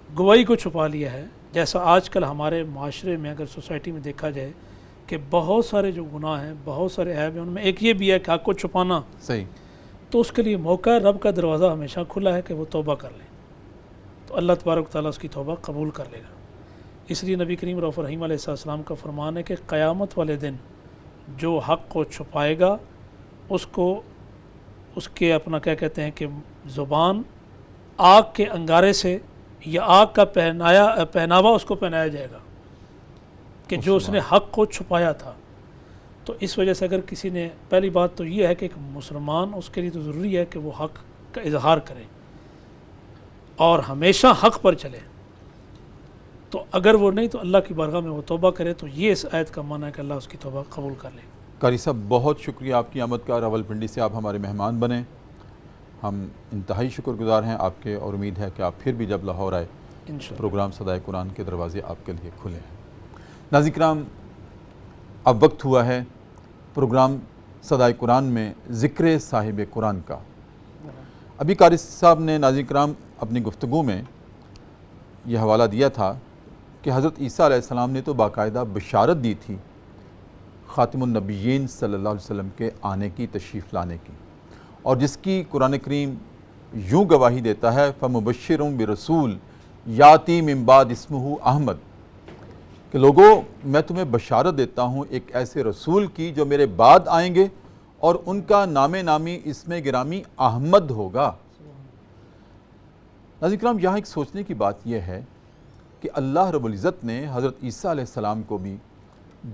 گواہی کو چھپا لیا ہے, جیسا آج کل ہمارے معاشرے میں اگر سوسائٹی میں دیکھا جائے کہ بہت سارے جو گناہ ہیں, بہت سارے عیب ہیں, ان میں ایک یہ بھی ہے کہ حق کو چھپانا. صحیح. تو اس کے لیے موقع ہے, رب کا دروازہ ہمیشہ کھلا ہے کہ وہ توبہ کر لیں, تو اللہ تبارک و تعالیٰ اس کی توبہ قبول کر لے گا. اس لیے نبی کریم رؤوف رحیم علیہ السلام کا فرمان ہے کہ قیامت والے دن جو حق کو چھپائے گا اس کو اس کے اپنا کیا کہتے ہیں کہ زبان آگ کے انگارے سے یا آگ کا پہناوا اس کو پہنایا جائے گا کہ جو اس نے حق کو چھپایا تھا. تو اس وجہ سے اگر کسی نے, پہلی بات تو یہ ہے کہ ایک مسلمان اس کے لیے تو ضروری ہے کہ وہ حق کا اظہار کرے, اور ہمیشہ حق پر چلے، تو اگر وہ نہیں تو اللہ کی بارگاہ میں وہ توبہ کرے، تو یہ اس آیت کا معنی ہے کہ اللہ اس کی توبہ قبول کر لے۔ قاری صاحب بہت شکریہ آپ کی آمد کا، راولپنڈی سے آپ ہمارے مہمان بنیں، ہم انتہائی شکر گزار ہیں آپ کے، اور امید ہے کہ آپ پھر بھی جب لاہور آئے انشاءاللہ پروگرام صدائے قرآن کے دروازے آپ کے لیے کھلے ہیں۔ ناظرین کرام، اب وقت ہوا ہے پروگرام صدائے قرآن میں ذکر صاحب قرآن کا۔ ابھی قاری صاحب نے ناظرین کرام اپنی گفتگو میں یہ حوالہ دیا تھا کہ حضرت عیسیٰ علیہ السلام نے تو باقاعدہ بشارت دی تھی خاتم النبیین صلی اللہ علیہ وسلم کے آنے کی، تشریف لانے کی، اور جس کی قرآن کریم یوں گواہی دیتا ہے فَمُبَشِّرٌ بِرَسُولٍ یاتی من بعد اسمہ احمد، کہ لوگوں میں تمہیں بشارت دیتا ہوں ایک ایسے رسول کی جو میرے بعد آئیں گے اور ان کا نام نامی اسم گرامی احمد ہوگا۔ ناظرین کرام، یہاں ایک سوچنے کی بات یہ ہے کہ اللہ رب العزت نے حضرت عیسیٰ علیہ السلام کو بھی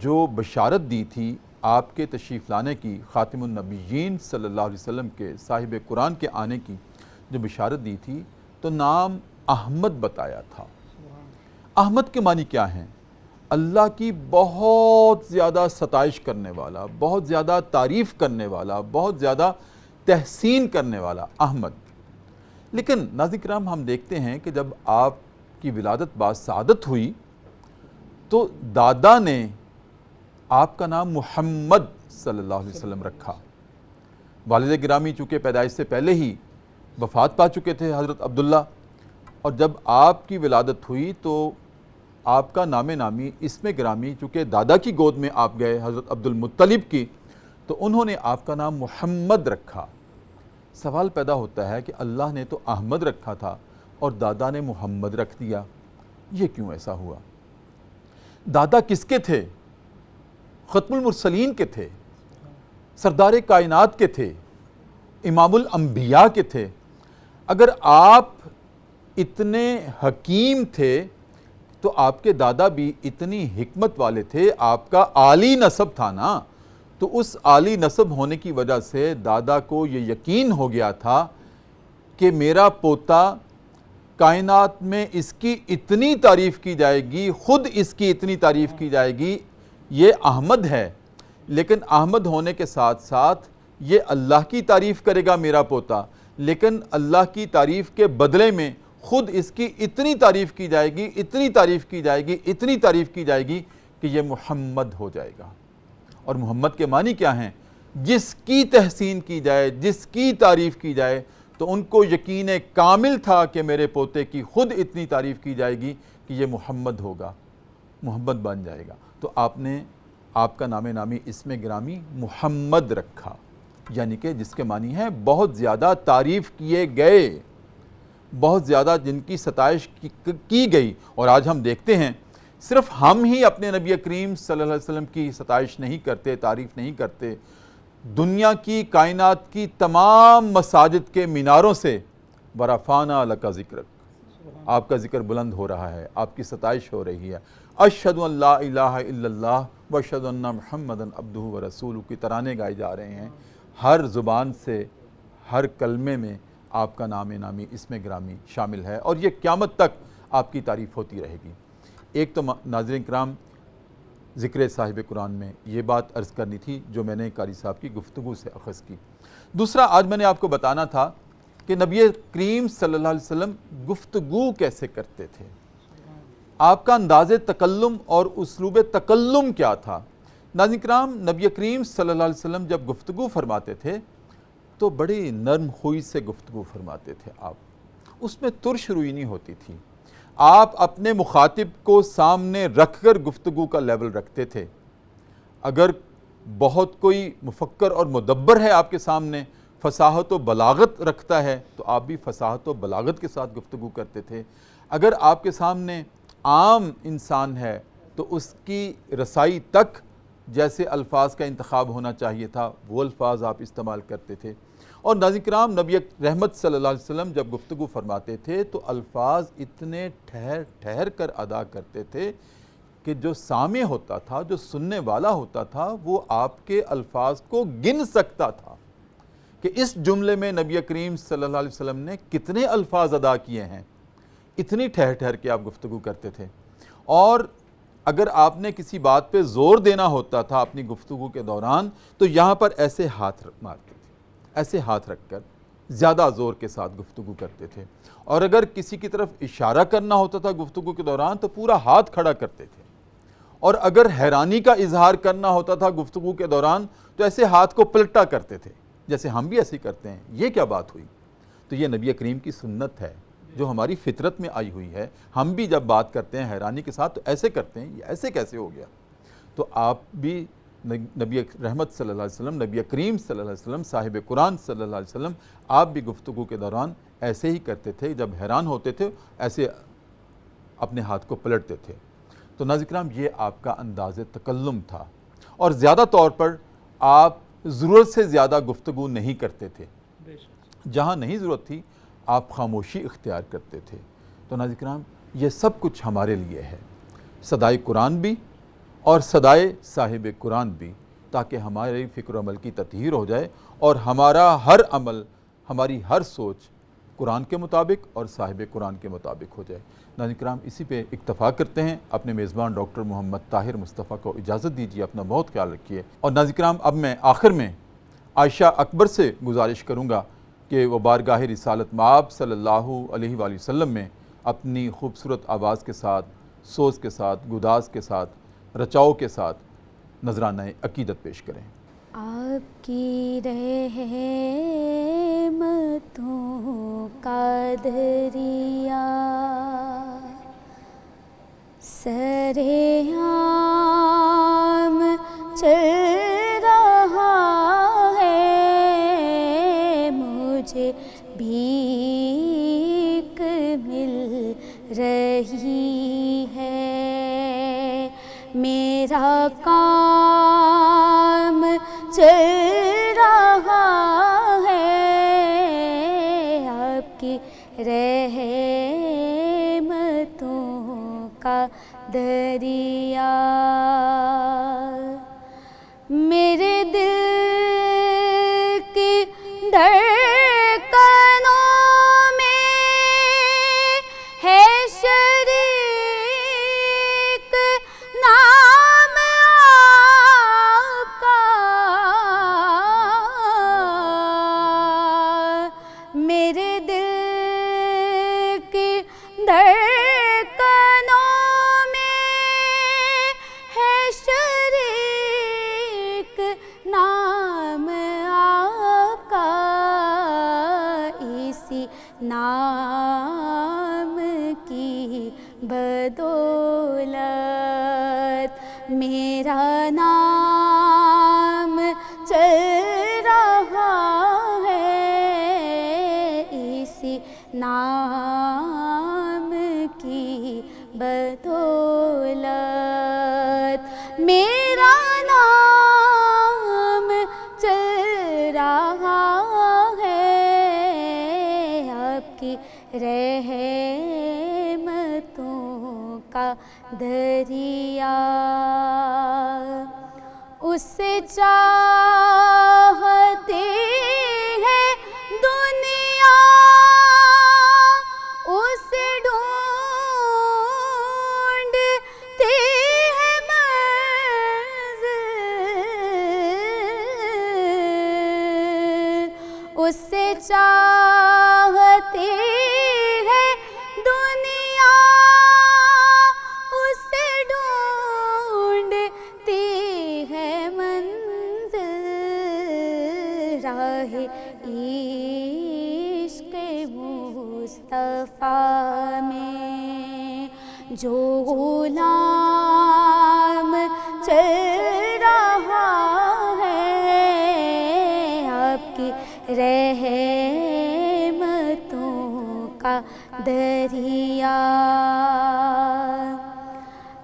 جو بشارت دی تھی آپ کے تشریف لانے کی، خاتم النبیین صلی اللہ علیہ وسلم کے، صاحب قرآن کے آنے کی جو بشارت دی تھی، تو نام احمد بتایا تھا۔ احمد کے معنی کیا ہیں؟ اللہ کی بہت زیادہ ستائش کرنے والا، بہت زیادہ تعریف کرنے والا، بہت زیادہ تحسین کرنے والا، احمد۔ لیکن ناظرین کرام، ہم دیکھتے ہیں کہ جب آپ کی ولادت باسعادت ہوئی تو دادا نے آپ کا نام محمد صلی اللہ علیہ وسلم رکھا۔ والد گرامی چونکہ پیدائش سے پہلے ہی وفات پا چکے تھے حضرت عبداللہ، اور جب آپ کی ولادت ہوئی تو آپ کا نام نامی اسم گرامی چونکہ دادا کی گود میں آپ گئے حضرت عبد المطلب کی، تو انہوں نے آپ کا نام محمد رکھا۔ سوال پیدا ہوتا ہے کہ اللہ نے تو احمد رکھا تھا اور دادا نے محمد رکھ دیا، یہ کیوں ایسا ہوا؟ دادا کس کے تھے؟ ختم المرسلین کے تھے، سردار کائنات کے تھے، امام الانبیاء کے تھے۔ اگر آپ اتنے حکیم تھے تو آپ کے دادا بھی اتنی حکمت والے تھے، آپ کا عالی نسب تھا نا، تو اس عالی نسب ہونے کی وجہ سے دادا کو یہ یقین ہو گیا تھا کہ میرا پوتا کائنات میں اس کی اتنی تعریف کی جائے گی، خود اس کی اتنی تعریف کی جائے گی، یہ احمد ہے، لیکن احمد ہونے کے ساتھ ساتھ یہ اللہ کی تعریف کرے گا میرا پوتا، لیکن اللہ کی تعریف کے بدلے میں خود اس کی اتنی تعریف کی جائے گی، اتنی تعریف کی جائے گی، اتنی تعریف کی جائے گی کہ یہ محمد ہو جائے گا۔ اور محمد کے معنی کیا ہیں؟ جس کی تحسین کی جائے، جس کی تعریف کی جائے، تو ان کو یقین کامل تھا کہ میرے پوتے کی خود اتنی تعریف کی جائے گی کہ یہ محمد ہوگا، محمد بن جائے گا۔ تو آپ نے آپ کا نام نامی اسم گرامی محمد رکھا، یعنی کہ جس کے معنی ہے بہت زیادہ تعریف کیے گئے، بہت زیادہ جن کی ستائش کی گئی۔ اور آج ہم دیکھتے ہیں صرف ہم ہی اپنے نبی کریم صلی اللہ علیہ وسلم کی ستائش نہیں کرتے، تعریف نہیں کرتے، دنیا کی، کائنات کی تمام مساجد کے میناروں سے ورفعنا لک ذکرک، آپ کا ذکر بلند ہو رہا ہے، آپ کی ستائش ہو رہی ہے۔ اشہد ان لا الہ الا اللہ واشہد ان محمدا عبدہ ورسولہ کی ترانے گائے جا رہے ہیں، ہر زبان سے، ہر کلمے میں آپ کا نام نامی اسم گرامی شامل ہے، اور یہ قیامت تک آپ کی تعریف ہوتی رہے گی۔ ایک تو ناظرین کرام ذکر صاحب قرآن میں یہ بات عرض کرنی تھی جو میں نے قاری صاحب کی گفتگو سے اخذ کی۔ دوسرا، آج میں نے آپ کو بتانا تھا کہ نبی کریم صلی اللہ علیہ وسلم گفتگو کیسے کرتے تھے، آپ کا انداز تکلم اور اسلوب تکلم کیا تھا۔ ناظرین کرام، نبی کریم صلی اللہ علیہ وسلم جب گفتگو فرماتے تھے تو بڑی نرم خوئی سے گفتگو فرماتے تھے آپ، اس میں ترش روئی نہیں ہوتی تھی، آپ اپنے مخاطب کو سامنے رکھ کر گفتگو کا لیول رکھتے تھے۔ اگر بہت کوئی مفکر اور مدبر ہے آپ کے سامنے، فصاحت و بلاغت رکھتا ہے، تو آپ بھی فصاحت و بلاغت کے ساتھ گفتگو کرتے تھے۔ اگر آپ کے سامنے عام انسان ہے تو اس کی رسائی تک جیسے الفاظ کا انتخاب ہونا چاہیے تھا وہ الفاظ آپ استعمال کرتے تھے۔ اور ناظرین کرام، نبی رحمت صلی اللہ علیہ وسلم جب گفتگو فرماتے تھے تو الفاظ اتنے ٹھہر ٹھہر کر ادا کرتے تھے کہ جو سامع ہوتا تھا، جو سننے والا ہوتا تھا، وہ آپ کے الفاظ کو گن سکتا تھا کہ اس جملے میں نبی کریم صلی اللہ علیہ وسلم نے کتنے الفاظ ادا کیے ہیں۔ اتنی ٹھہر ٹھہر کے آپ گفتگو کرتے تھے، اور اگر آپ نے کسی بات پہ زور دینا ہوتا تھا اپنی گفتگو کے دوران تو یہاں پر ایسے ہاتھ مارتے تھے، ایسے ہاتھ رکھ کر زیادہ زور کے ساتھ گفتگو کرتے تھے، اور اگر کسی کی طرف اشارہ کرنا ہوتا تھا گفتگو کے دوران تو پورا ہاتھ کھڑا کرتے تھے، اور اگر حیرانی کا اظہار کرنا ہوتا تھا گفتگو کے دوران تو ایسے ہاتھ کو پلٹا کرتے تھے جیسے ہم بھی ایسے کرتے ہیں۔ یہ کیا بات ہوئی؟ تو یہ نبی کریم کی سنت ہے جو ہماری فطرت میں آئی ہوئی ہے۔ ہم بھی جب بات کرتے ہیں حیرانی کے ساتھ تو ایسے کرتے ہیں، یہ ایسے کیسے ہو گیا؟ تو آپ بھی نبی رحمت صلی اللہ علیہ وسلم، نبی کریم صلی اللہ علیہ وسلم، صاحب قرآن صلی اللہ علیہ وسلم، آپ بھی گفتگو کے دوران ایسے ہی کرتے تھے، جب حیران ہوتے تھے ایسے اپنے ہاتھ کو پلٹتے تھے۔ تو ناظرین کرام، یہ آپ کا انداز تکلم تھا، اور زیادہ طور پر آپ ضرورت سے زیادہ گفتگو نہیں کرتے تھے، جہاں نہیں ضرورت تھی آپ خاموشی اختیار کرتے تھے۔ تو ناظرین کرام، یہ سب کچھ ہمارے لیے ہے، صدائے قرآن بھی اور صدائے صاحب قرآن بھی، تاکہ ہماری فکر و عمل کی تطہیر ہو جائے اور ہمارا ہر عمل، ہماری ہر سوچ قرآن کے مطابق اور صاحب قرآن کے مطابق ہو جائے۔ ناظرین کرام، اسی پہ اکتفا کرتے ہیں۔ اپنے میزبان ڈاکٹر محمد طاہر مصطفیٰ کو اجازت دیجیے، اپنا بہت خیال رکھیے۔ اور ناظرین کرام، اب میں آخر میں عائشہ اکبر سے گزارش کروں گا کہ وہ بارگاہ رسالت مآب صلی اللہ علیہ وآلہ وسلم میں اپنی خوبصورت آواز کے ساتھ، سوز کے ساتھ، گداز کے ساتھ، رچاؤ کے ساتھ نذرانہ عقیدت پیش کریں۔ آپ کی رحمتوں کا دریا سرے عام چل رہا ہے، مجھے بھیک مل رہی ہے، میرا کام چل رہا ہے، آپ کی رحمتوں کا دریا میرے دل کی دھڑکنوں میں ہے شریک نام آپ کا، میرے دل کی دھڑکنوں میں ہے شریک نام آپ کا، اسی نام کی بدولت میرا نام چل رہا ہے، اسی نام کی بدولت میرا نام چل رہا ہے، آپ کی رحمتوں کا دریا، اس سے چاہتی ہے دنیا، اسے ڈھونڈتی ہے منزل، اس سے چاہتی ہے دنیا، اسے ڈھونڈتی ہے منزل، راہ عشق مصطفیٰ میں جو غلام چل رہا ہے، آپ کی رحمتوں کا دریا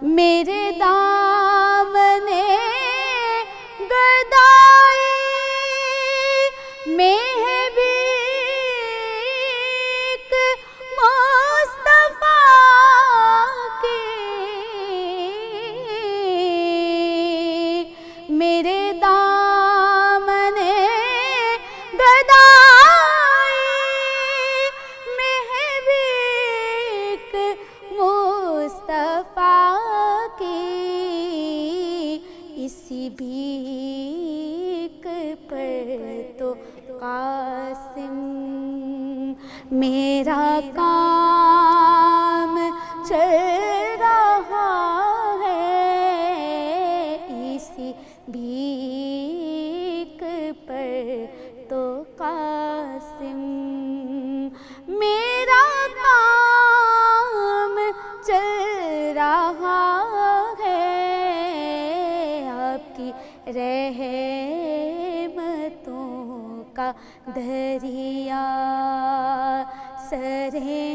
میرے دامنے گدائی میں ہے بھیک مصطفیٰ کی، میرے دامنے گدائی میں ہے بھیک میرا کام چل رہا ہے اسی بھیک پر تو قاسم میرا کام چل رہا ہے آپ کی رحمتوں کا دریا سرے